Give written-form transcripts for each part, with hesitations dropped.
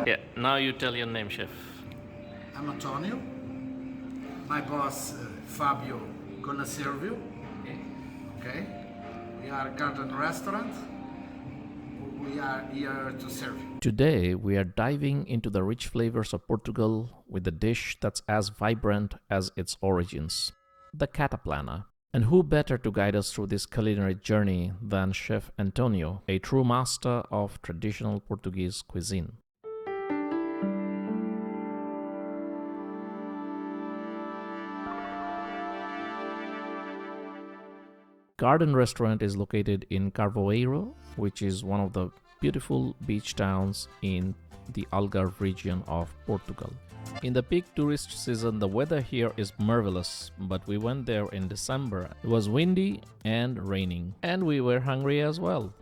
Yeah, now you tell your name, chef. I'm Antonio. My boss Fabio gonna serve you. Okay. We are a garden restaurant. We are here to serve you. Today, we are diving into the rich flavors of Portugal with a dish that's as vibrant as its origins, the Cataplana. And who better to guide us through this culinary journey than Chef Antonio, a true master of traditional Portuguese cuisine? Garden Restaurant is located in Carvoeiro, which is one of the beautiful beach towns in the Algarve region of Portugal. In the peak tourist season, the weather here is marvelous, but we went there in December. It was windy and raining, and we were hungry as well.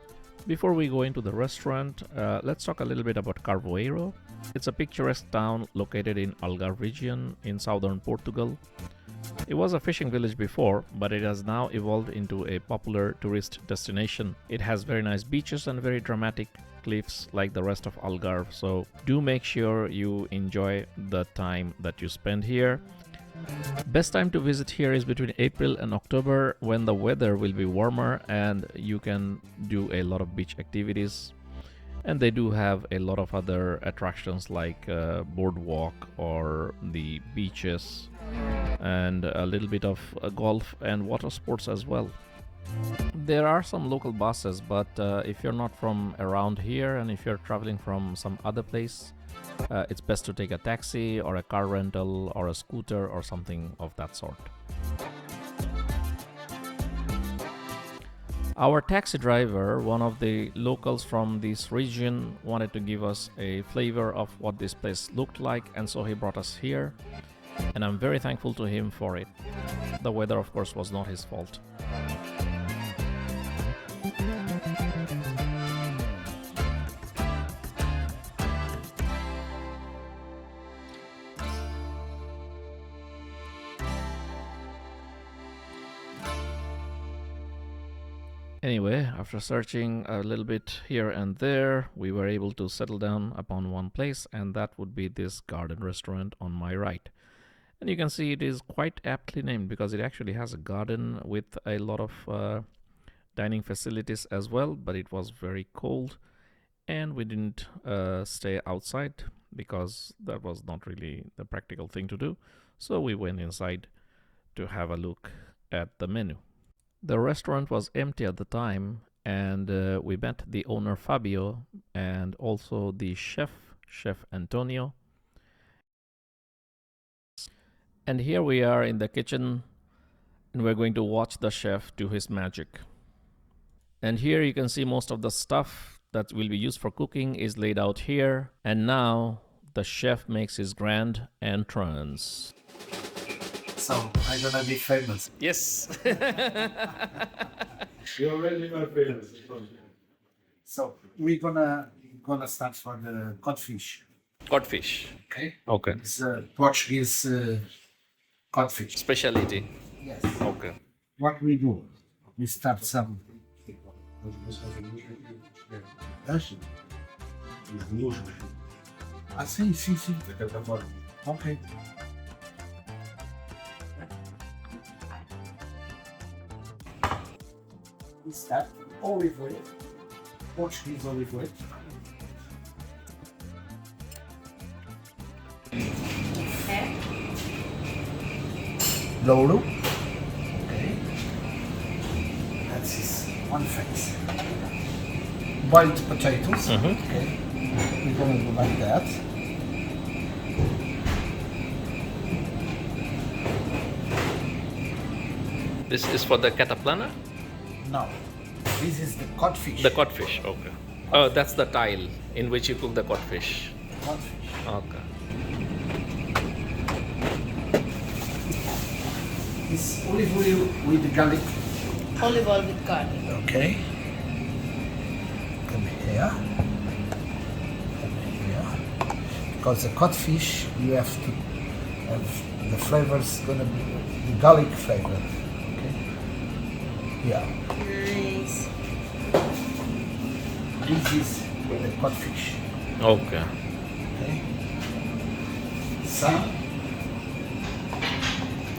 Before we go into the restaurant, let's talk a little bit about Carvoeiro. It's a picturesque town located in Algarve region in southern Portugal. It was a fishing village before, but it has now evolved into a popular tourist destination. It has very nice beaches and very dramatic cliffs like the rest of Algarve, so do make sure you enjoy the time that you spend here. Best time to visit here is between April and October, when the weather will be warmer and you can do a lot of beach activities. And they do have a lot of other attractions like boardwalk or the beaches, and a little bit of golf and water sports as well. There are some local buses, but if you're not from around here and if you're traveling from some other place, it's best to take a taxi or a car rental or a scooter or something of that sort. Our taxi driver, one of the locals from this region, wanted to give us a flavor of what this place looked like, and so he brought us here, and I'm very thankful to him for it. The weather, of course, was not his fault. Anyway, after searching a little bit here and there, we were able to settle down upon one place, and that would be this garden restaurant on my right. And you can see it is quite aptly named because it actually has a garden with a lot of dining facilities as well, but it was very cold and we didn't stay outside because that was not really the practical thing to do. So we went inside to have a look at the menu. The restaurant was empty at the time, and we met the owner Fabio and also the Chef Antonio. And here we are in the kitchen, and we're going to watch the chef do his magic. And here you can see most of the stuff that will be used for cooking is laid out here. And now the chef makes his grand entrance. So I'm gonna be famous. Yes. You already are famous. So we're gonna start for the codfish. Codfish. Okay. Okay. It's a Portuguese codfish. Specialty. Yes. Okay. What we do? We start some. Ah, sim, sim, sim. Okay. We start olive oil, Portuguese olive oil. Louro. Okay. That's one face. Boiled potatoes. Okay. We're gonna do like that. This is for the Cataplana? No. This is the codfish. The codfish, okay. Oh, that's the tile in which you cook the codfish. Codfish. Okay. It's olive oil with garlic. Olive oil with garlic. Okay. Come here. Come here. Because the codfish, you have to have the flavors gonna be the garlic flavor. Okay. Yeah. Nice. This is the codfish. Okay. Okay. Some.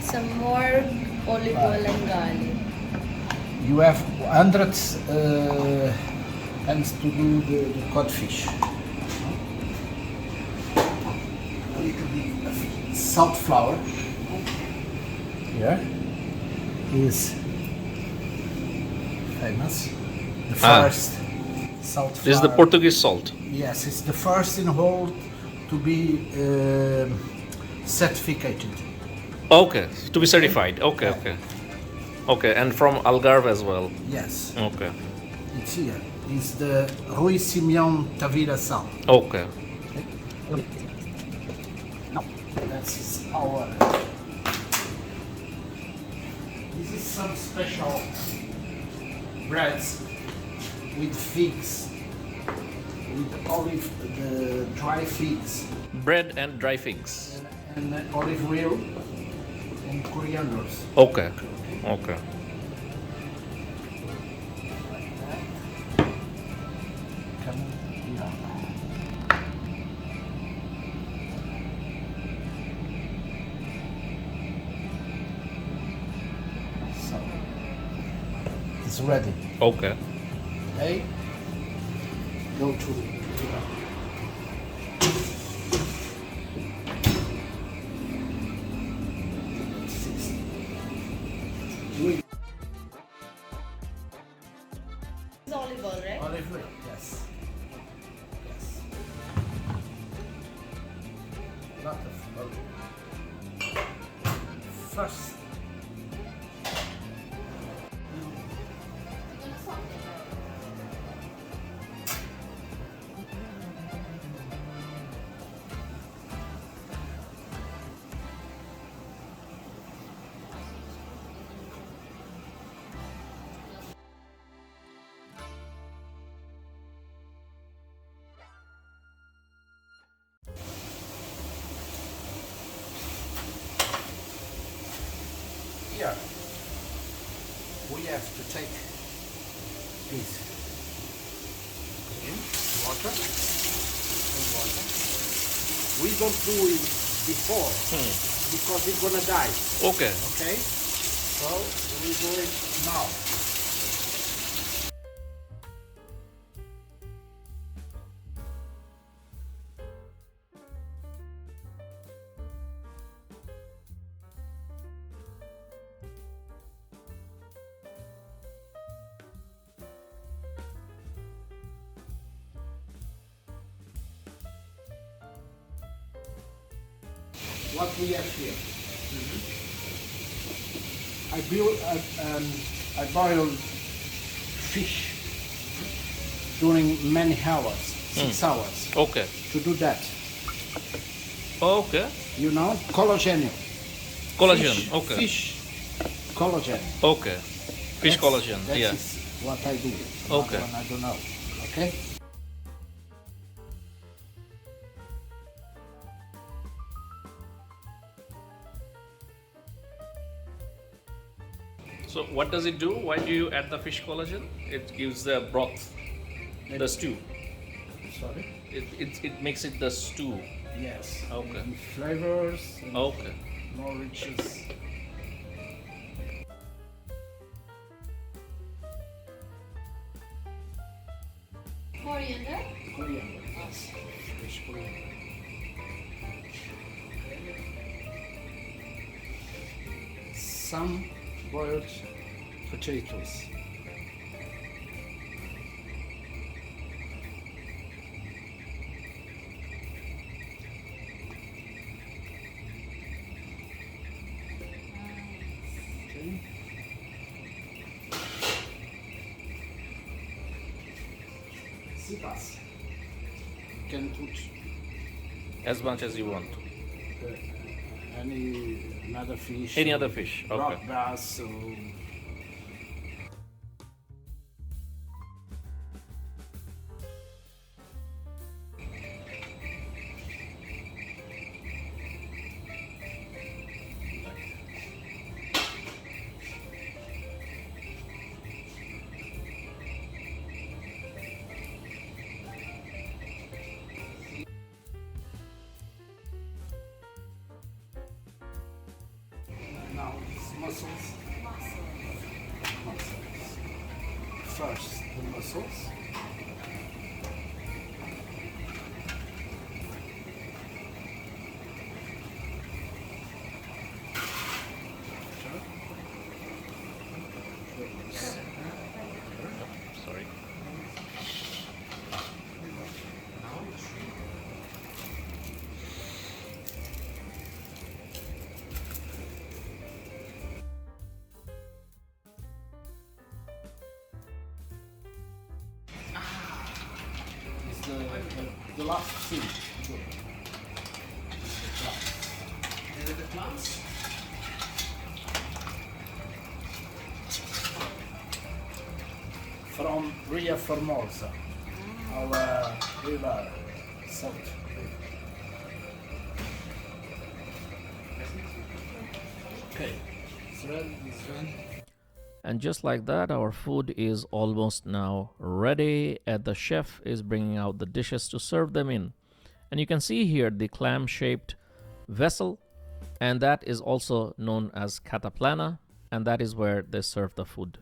Some more olive oil and garlic. You have hundreds hands to do the codfish. A little bit of salt flour. Here is famous. The first salt flour. This is the Portuguese salt. Yes, it's the first in the world to be certificated. Okay, to be certified. Okay, Yeah. okay. Okay, and from Algarve as well. Yes, Okay. it's here. It's the Rui Simeão Tavira salt. Okay. No, that's our. This is some special breads with figs, with olive, the dry figs, Bread and dry figs. and olive oil and corianders. Okay. Okay. Come here. So it's ready. Okay. Okay. Go to This is olive oil, right? olive oil. Yes. Yes. Lot of olive oil. First. Here we have to take this in water and water. We don't do it before because it's gonna die. Okay. Okay? So we do it now. What we have here. I boil fish during many hours, 6 hours. Okay. To do that, Okay. you know, collagen. Collagen. Fish, Okay. Fish collagen. Okay. Fish collagen. That Yeah. is what I do. Okay. Another one I don't know. Okay. So what does it do? Why do you add the fish collagen? It gives the broth, the stew. Sorry. It makes it the stew. Yes. Okay. And flavors. And Okay. more riches. Coriander. Coriander. Fresh coriander. Some boiled potatoes. Okay. Sipas. You can put As much as you want. any another fish. Any other fish. Okay. Rock bass or mussels. Sorry. It's the last thing. The clams. From Ria Formosa, our river south. Okay, it's ready, it's ready. And just like that, our food is almost now ready, and the chef is bringing out the dishes to serve them in. And you can see here the clam-shaped vessel, and that is also known as Cataplana, and that is where they serve the food.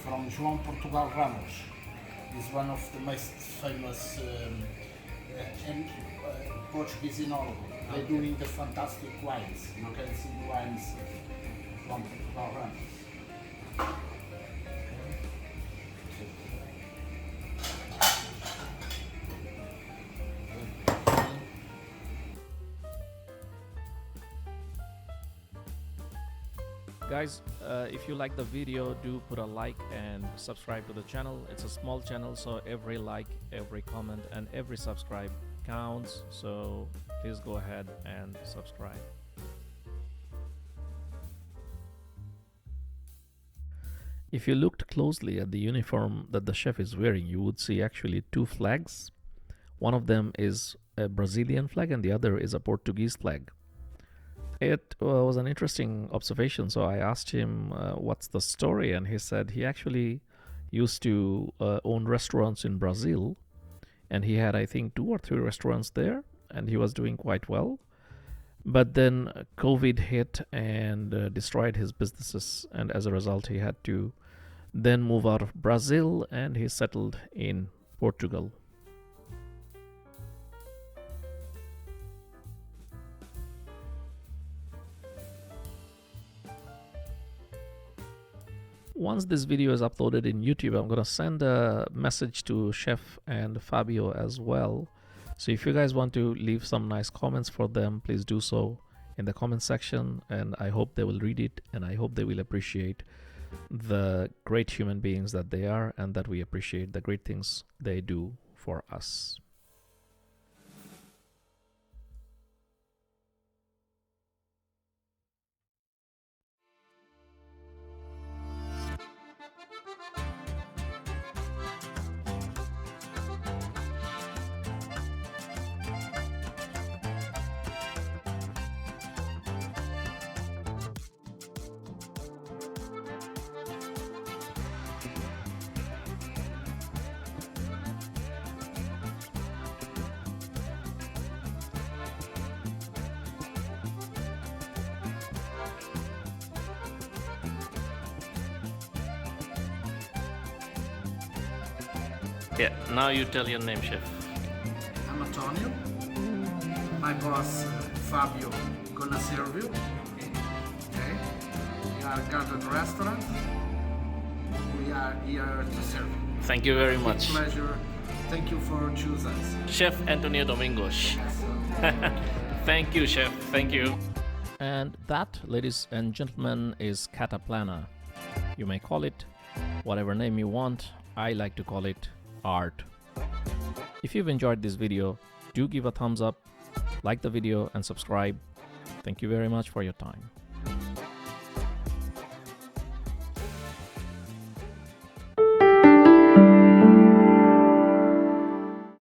From João Portugal Ramos. Is one of the most famous Portuguese enology. They're doing the fantastic wines. You can see the wines from Portugal Ramos. Guys, if you like the video, do put a like and subscribe to the channel. It's a small channel, so every like, every comment, and every subscribe counts. So please go ahead and subscribe. If you looked closely at the uniform that the chef is wearing, you would see actually two flags. One of them is a Brazilian flag and the other is a Portuguese flag. It was an interesting observation, so I asked him what's the story, and he said he actually used to own restaurants in Brazil, and he had, I think, 2 or 3 restaurants there, and he was doing quite well. But then COVID hit and destroyed his businesses, and as a result he had to then move out of Brazil, and he settled in Portugal. Once this video is uploaded in YouTube, I'm going to send a message to Chef and Fabio as well. So if you guys want to leave some nice comments for them, please do so in the comment section, and I hope they will read it, and I hope they will appreciate the great human beings that they are, and that we appreciate the great things they do for us. Yeah, now you tell your name, Chef. I'm Antonio. My boss Fabio gonna serve you. Okay. We are a garden restaurant. We are here to serve you. Thank you very much. Pleasure. Thank you for choosing us. Chef Antonio Domingos. Thank you, Chef. Thank you. And that, ladies and gentlemen, is Cataplana. You may call it whatever name you want. I like to call it art. If you've enjoyed this video, do give a thumbs up, like the video, and subscribe. Thank you very much for your time.